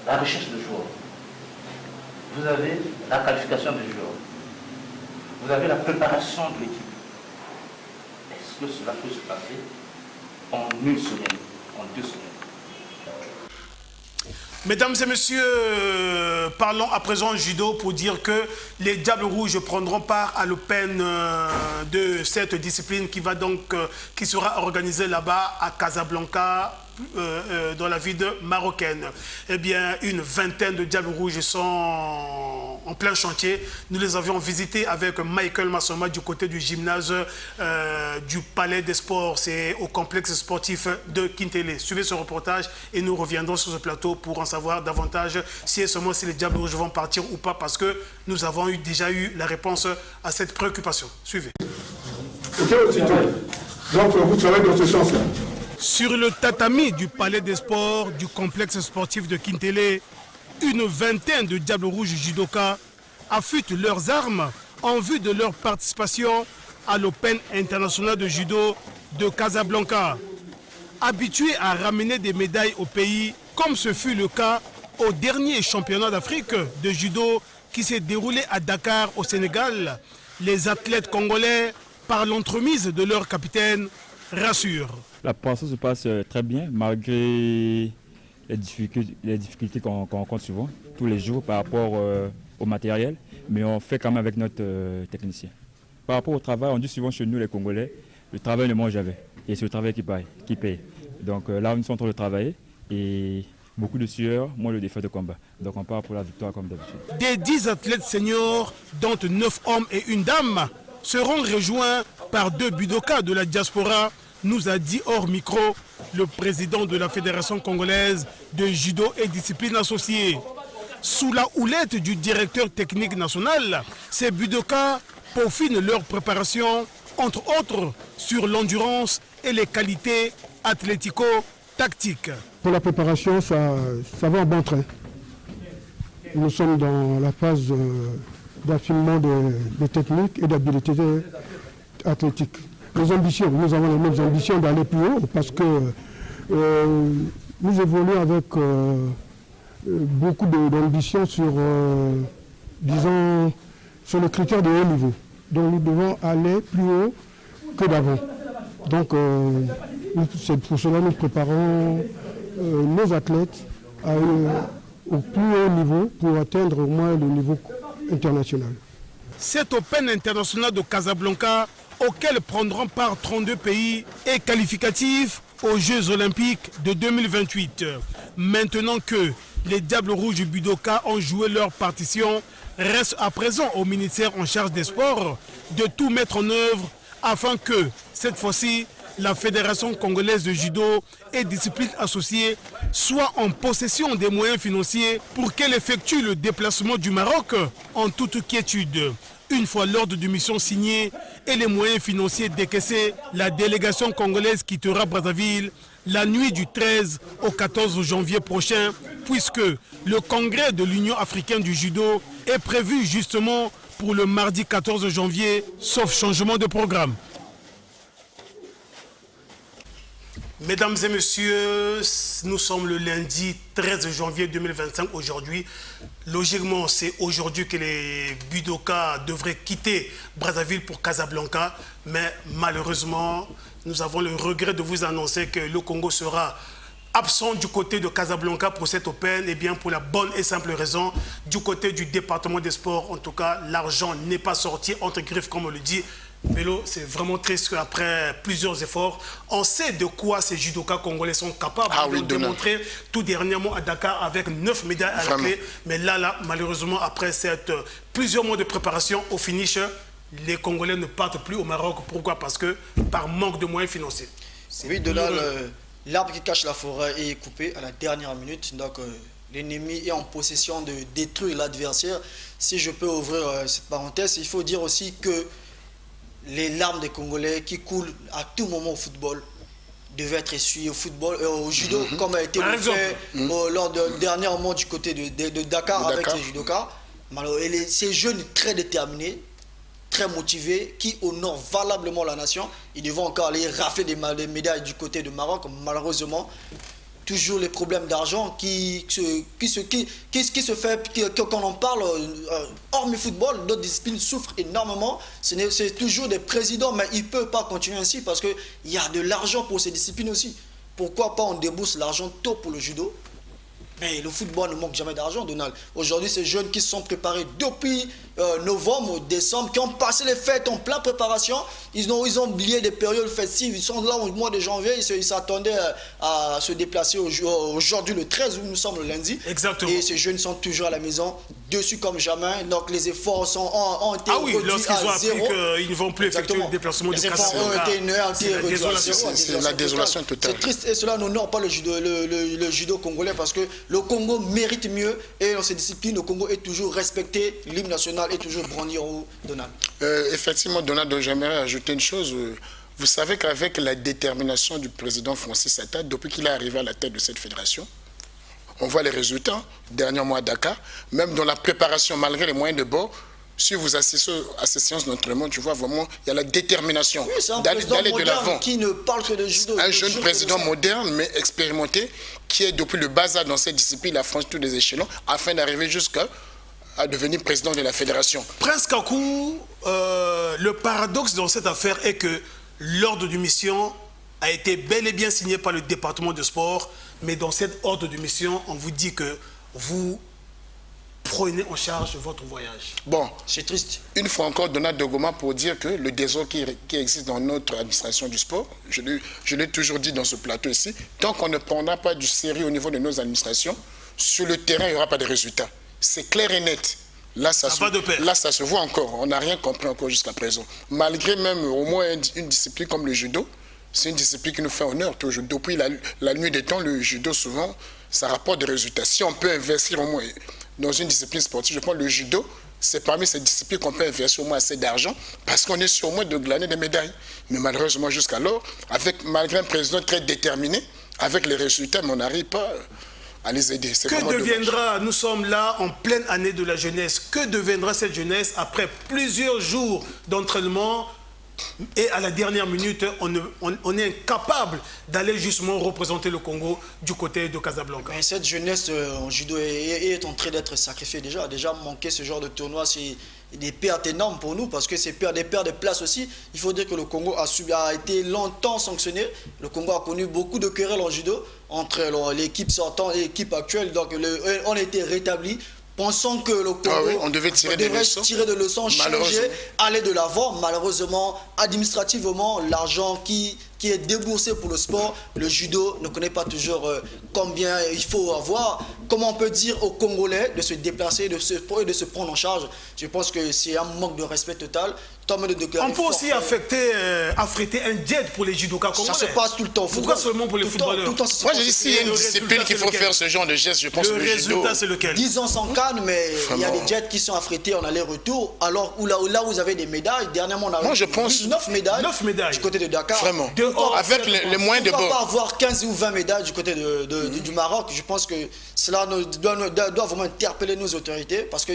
la recherche de joueurs. Vous avez la qualification des joueurs. Vous avez la préparation de l'équipe. Est-ce que cela peut se passer en 1 semaine, en 2 semaines? Mesdames et messieurs, parlons à présent judo pour dire que les Diables Rouges prendront part à l'Open de cette discipline qui sera organisée là-bas à Casablanca, dans la ville marocaine. Eh bien, une vingtaine de Diables Rouges sont en plein chantier. Nous les avions visités avec Michael Massoma du côté du gymnase du Palais des Sports. C'est au complexe sportif de Kintélé. Suivez ce reportage et nous reviendrons sur ce plateau pour en savoir davantage si les Diables Rouges vont partir ou pas, parce que nous avons déjà eu la réponse à cette préoccupation. Suivez. Donc, vous travaillez dans ce sens-là. Sur le tatami du Palais des Sports du complexe sportif de Kintélé, une vingtaine de Diables Rouges judokas affûtent leurs armes en vue de leur participation à l'Open international de judo de Casablanca. Habitués à ramener des médailles au pays, comme ce fut le cas au dernier championnat d'Afrique de judo qui s'est déroulé à Dakar au Sénégal, les athlètes congolais, par l'entremise de leur capitaine, rassurent. La préparation se passe très bien, malgré les difficultés qu'on rencontre souvent, tous les jours par rapport au matériel, mais on fait quand même avec notre technicien. Par rapport au travail, on dit souvent chez nous les Congolais, le travail ne mange jamais, et c'est le travail qui paye. Donc là, nous sommes en train de travailler, et beaucoup de sueur, moins le défaut de combat. Donc on part pour la victoire comme d'habitude. Des 10 athlètes seniors, dont 9 hommes et une dame, seront rejoints par 2 budokas de la diaspora, nous a dit hors micro le président de la Fédération congolaise de judo et disciplines associées. Sous la houlette du directeur technique national, ces budokas peaufinent leur préparation, entre autres sur l'endurance et les qualités athlético-tactiques. Pour la préparation, ça va en bon train. Nous sommes dans la phase d'affinement des techniques et d'habilité athlétique. Nos ambitions, nous avons les mêmes ambitions d'aller plus haut parce que nous évoluons avec beaucoup d'ambition sur disons, sur le critère de haut niveau. Donc nous devons aller plus haut que d'avant. Donc c'est pour cela que nous préparons nos athlètes au plus haut niveau pour atteindre au moins le niveau international. Cet Open international de Casablanca, auquel prendront part 32 pays, est qualificatif aux Jeux Olympiques de 2028. Maintenant que les Diables Rouges du Budoka ont joué leur partition, reste à présent au ministère en charge des sports de tout mettre en œuvre afin que, cette fois-ci, la Fédération congolaise de judo et disciplines associées soit en possession des moyens financiers pour qu'elle effectue le déplacement du Maroc en toute quiétude. Une fois l'ordre de mission signé et les moyens financiers décaissés, la délégation congolaise quittera Brazzaville la nuit du 13 au 14 janvier prochain, puisque le congrès de l'Union africaine du judo est prévu justement pour le mardi 14 janvier, sauf changement de programme. Mesdames et messieurs, nous sommes le lundi 13 janvier 2025 aujourd'hui. Logiquement, c'est aujourd'hui que les Budoka devraient quitter Brazzaville pour Casablanca. Mais malheureusement, nous avons le regret de vous annoncer que le Congo sera absent du côté de Casablanca pour cette Open. Et bien pour la bonne et simple raison, du côté du département des sports, en tout cas, l'argent n'est pas sorti entre griffes, comme on le dit. Vélo, c'est vraiment triste qu'après plusieurs efforts, on sait de quoi ces judokas congolais sont capables de démontrer tout dernièrement à Dakar avec 9 médailles à la clé. Mais là, malheureusement, après plusieurs mois de préparation, au finish, les Congolais ne partent plus au Maroc. Pourquoi? Parce que par manque de moyens financiers. Oui, de là, l'arbre qui cache la forêt est coupé à la dernière minute. Donc, l'ennemi est en possession de détruire l'adversaire. Si je peux ouvrir cette parenthèse, il faut dire aussi que les larmes des Congolais qui coulent à tout moment au football devaient être essuyées au judo, comme a été fait lors de dernièrement du côté de Dakar avec les judokas. Et ces jeunes très déterminés, très motivés, qui honorent valablement la nation, ils devront encore aller rafler des médailles du côté de Maroc. Malheureusement, toujours les problèmes d'argent qui se fait, quand on parle hormis football, d'autres disciplines souffrent énormément. C'est toujours des présidents, mais ils ne peuvent pas continuer ainsi parce qu'il y a de l'argent pour ces disciplines aussi. Pourquoi pas on débourse l'argent tôt pour le judo? Mais le football ne manque jamais d'argent, Donald. Aujourd'hui, ces jeunes qui se sont préparés depuis novembre, décembre, qui ont passé les fêtes en pleine préparation, ils ont oublié des périodes festives. Ils sont là au mois de janvier, ils s'attendaient à se déplacer aujourd'hui le 13, où nous sommes le lundi. Exactement. Et ces jeunes sont toujours à la maison, dessus comme jamais. Donc les efforts ont été réduits à zéro. Qu'ils ne vont plus effectuer le déplacement du Casablanca. C'est la désolation totale. C'est triste et cela n'honore pas le judo congolais parce que le Congo mérite mieux et dans ces disciplines, le Congo est toujours respecté, l'hymne national est toujours brandi en haut, Donald. Effectivement, Donald, j'aimerais ajouter une chose. Vous savez qu'avec la détermination du président Francis Attad, depuis qu'il est arrivé à la tête de cette fédération, on voit les résultats, dernièrement à Dakar, même dans la préparation, malgré les moyens de bord. Si vous assistez à ces séances d'entraînement, tu vois vraiment, il y a la détermination d'aller de l'avant. Qui ne parle que de judo. Un jeune président moderne, mais expérimenté, qui est depuis le bas âge dans cette discipline, il a franchi tous les échelons, afin d'arriver jusqu'à devenir président de la fédération. Prince Kakou, le paradoxe dans cette affaire est que l'ordre de mission a été bel et bien signé par le département de sport, mais dans cet ordre de mission, on vous dit que vous prenez en charge votre voyage. Bon, c'est triste. Une fois encore, Donald Dogoma pour dire que le désordre qui existe dans notre administration du sport, je l'ai toujours dit dans ce plateau ici, tant qu'on ne prendra pas du sérieux au niveau de nos administrations, sur le terrain, il n'y aura pas de résultats. C'est clair et net. Là, ça se voit encore. On n'a rien compris encore jusqu'à présent. Malgré même au moins une discipline comme le judo, c'est une discipline qui nous fait honneur toujours. Depuis la nuit des temps, le judo, souvent, ça rapporte des résultats. Si on peut investir au moins dans une discipline sportive, je pense que le judo, c'est parmi ces disciplines qu'on peut investir au moins assez d'argent parce qu'on est sur au moins de glaner des médailles. Mais malheureusement, jusqu'alors, malgré un président très déterminé, avec les résultats, mais on n'arrive pas à les aider. Que deviendra, nous sommes là en pleine année de la jeunesse, que deviendra cette jeunesse après plusieurs jours d'entraînement, Et à la dernière minute, on est incapable d'aller justement représenter le Congo du côté de Casablanca. Mais cette jeunesse en judo est en train d'être sacrifiée déjà. Déjà, manquer ce genre de tournoi, c'est des pertes énormes pour nous parce que c'est des pertes de place aussi. Il faut dire que le Congo a été longtemps sanctionné. Le Congo a connu beaucoup de querelles en judo entre l'équipe sortante et l'équipe actuelle. Donc, on a été rétabli. Pensant que le Congo on devait tirer des leçons, changer, aller de l'avant. Malheureusement, administrativement, l'argent qui est déboursé pour le sport, le judo ne connaît pas toujours combien il faut avoir. Comment on peut dire aux Congolais de se déplacer, de se prendre en charge? Je pense que c'est un manque de respect total. On peut aussi affréter un jet pour les judokas congolais. Ça se passe tout le temps. Pourquoi seulement pour les footballeurs? Moi, je dis s'il y a une discipline qu'il faut faire ce genre de geste, je pense que le résultat, c'est lequel? 10 ans sans canne, mais il y a des jets qui sont affrétés en aller-retour. Alors, là où vous avez des médailles, dernièrement, on a eu 9 médailles. 9 médailles du côté de Dakar. Vraiment. Avec les moyens de bord. On ne peut pas avoir 15 ou 20 médailles du côté du Maroc. Je pense que cela doit vraiment interpeller nos autorités parce que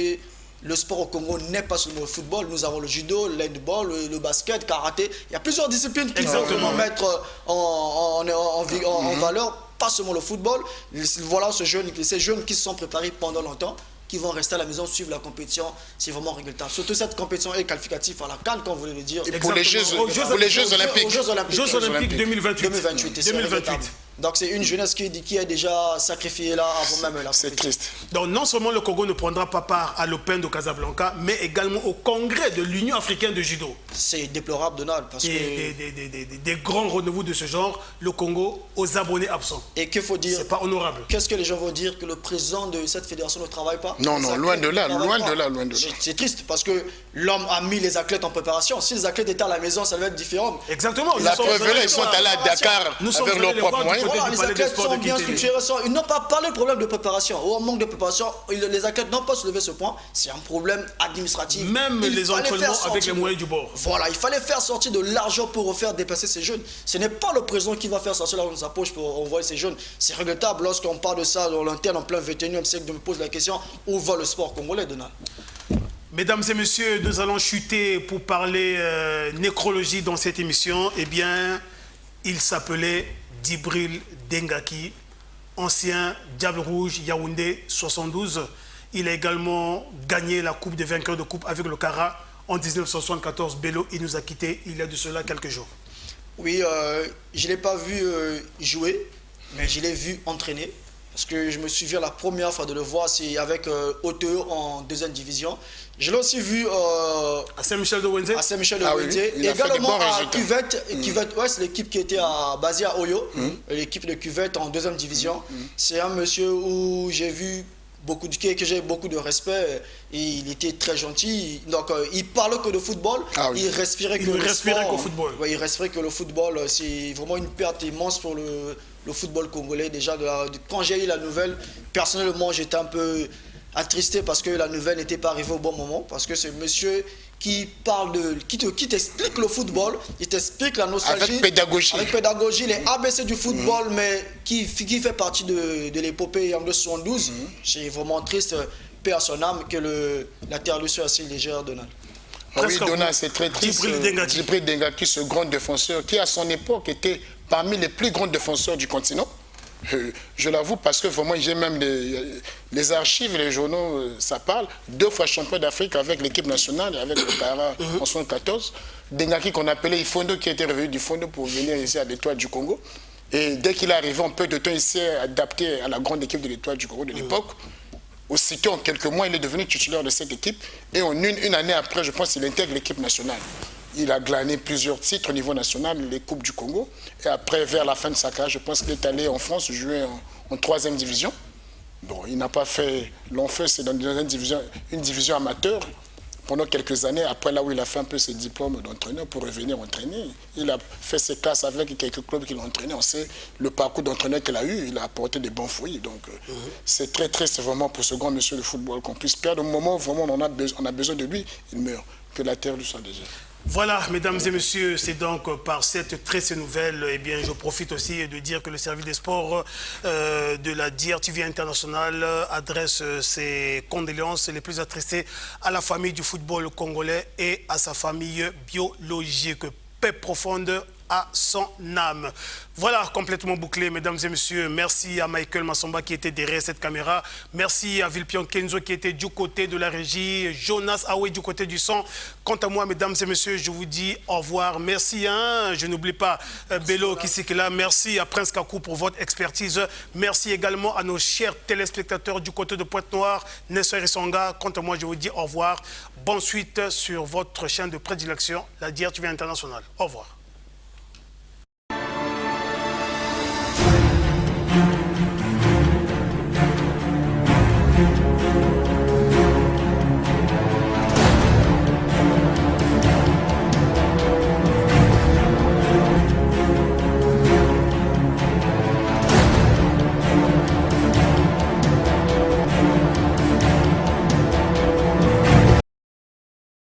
le sport au Congo n'est pas seulement le football. Nous avons le judo, l'handball, le basket, karaté. Il y a plusieurs disciplines qu'il faut mettre en valeur, pas seulement le football. Voilà ces jeunes qui se sont préparés pendant longtemps, qui vont rester à la maison, suivre la compétition, c'est vraiment regrettable. Surtout cette compétition est qualificative à la CAN, comme vous voulez le dire. Et pour les Jeux Olympiques. Jeux Olympiques 2028. Donc c'est une jeunesse qui est déjà sacrifiée là avant même la compétition. C'est triste. Donc non seulement le Congo ne prendra pas part à l'Open de Casablanca, mais également au congrès de l'Union africaine de judo. C'est déplorable, Donald, parce que des grands rendez-vous de ce genre, le Congo aux abonnés absents. Et qu'il faut dire, c'est pas honorable. Qu'est-ce que les gens vont dire, que le président de cette fédération ne travaille pas? Non, loin de là. C'est triste parce que l'homme a mis les athlètes en préparation. Si les athlètes étaient à la maison, ça va être différent. Exactement. La preuve là, ils sont allés à Dakar avec leurs propres moyens. Voilà, les athlètes sont bien structurés. Ils n'ont pas parlé de problème de préparation. Ou un manque de préparation, les athlètes n'ont pas soulevé ce point. C'est un problème administratif. Même les entraînements avec les moyens du bord. Voilà, il fallait faire sortir de l'argent pour refaire déplacer ces jeunes. Ce n'est pas le président qui va faire sortir l'argent de sa poche pour envoyer ces jeunes. C'est regrettable lorsqu'on parle de ça dans l'interne en plein 21e siècle de me poser la question, où va le sport congolais, Donald? Mesdames et messieurs, nous allons chuter pour parler nécrologie dans cette émission. Eh bien, il s'appelait Djibril Dengaki, ancien Diable Rouge Yaoundé 72. Il a également gagné la Coupe des vainqueurs de Coupe avec le Kara en 1974. Bello, il nous a quittés il y a de cela quelques jours. Oui, je ne l'ai pas vu jouer, mais je l'ai vu entraîner. Parce que je me souviens la première fois de le voir, c'est avec Oteo en 2e division. Je l'ai aussi vu à Saint-Michel de Wenzé. À Saint-Michel de Wenzé. Oui, également à Cuvette. Cuvette, ouais, c'est l'équipe qui était basée à Oyo. L'équipe de Cuvette en 2e division. C'est un monsieur où j'ai vu que j'ai beaucoup de respect. Et il était très gentil. Donc, il parlait que de football. Il respirait que le football. Ouais, il respirait que le football. C'est vraiment une perte immense pour le football congolais. Déjà, quand j'ai eu la nouvelle, personnellement, j'étais un peu attristé parce que la nouvelle n'était pas arrivée au bon moment. Parce que c'est monsieur qui t'explique le football, il t'explique la nostalgie. Avec pédagogie, les ABC du football, mais qui fait partie de l'épopée en 72. C'est vraiment triste, paix à son âme, que la terre lui soit assez légère, Donald. Oui, Donald, c'est très triste. Djibril Dengaki, ce grand défenseur, qui à son époque était parmi les plus grands défenseurs du continent. Je l'avoue parce que vraiment j'ai même les archives, les journaux, ça parle. 2 fois champion d'Afrique avec l'équipe nationale, avec le Kara en 1974. Dengaki qu'on appelait Ifondo, qui était revenu du Fondo pour venir ici à l'Étoile du Congo. Et dès qu'il est arrivé en peu de temps, il s'est adapté à la grande équipe de l'Étoile du Congo de l'époque. Aussitôt, en quelques mois, il est devenu titulaire de cette équipe. Et en une année après, je pense qu'il intègre l'équipe nationale. Il a glané plusieurs titres au niveau national, les Coupes du Congo. Et après, vers la fin de sa carrière, je pense qu'il est allé en France jouer en 3e division. Bon, il n'a pas fait long feu, c'est dans une division amateur. Pendant quelques années, après là où il a fait un peu ses diplômes d'entraîneur pour revenir entraîner, il a fait ses classes avec quelques clubs qu'il a entraînés. On sait le parcours d'entraîneur qu'il a eu, il a apporté des bons fruits. Donc c'est très triste vraiment pour ce grand monsieur de football qu'on puisse perdre. Au moment où vraiment on a besoin de lui, il meurt. Que la terre lui soit légère. Voilà, mesdames et messieurs, c'est donc par cette triste nouvelle, eh bien, je profite aussi de dire que le service des sports de la DRTV International adresse ses condoléances les plus attristées à la famille du football congolais et à sa famille biologique. Paix profonde à son âme. Voilà, complètement bouclé, mesdames et messieurs. Merci à Michael Massomba qui était derrière cette caméra. Merci à Vilpion Kenzo qui était du côté de la régie. Jonas Aoué du côté du son. Quant à moi, mesdames et messieurs, je vous dis au revoir. Merci, hein. Je n'oublie pas Bello qui est là. Merci à Prince Kakou pour votre expertise. Merci également à nos chers téléspectateurs du côté de Pointe-Noire, Nessa et Songa. Quant à moi, je vous dis au revoir. Bonne suite sur votre chaîne de prédilection, la DRTV International. Au revoir.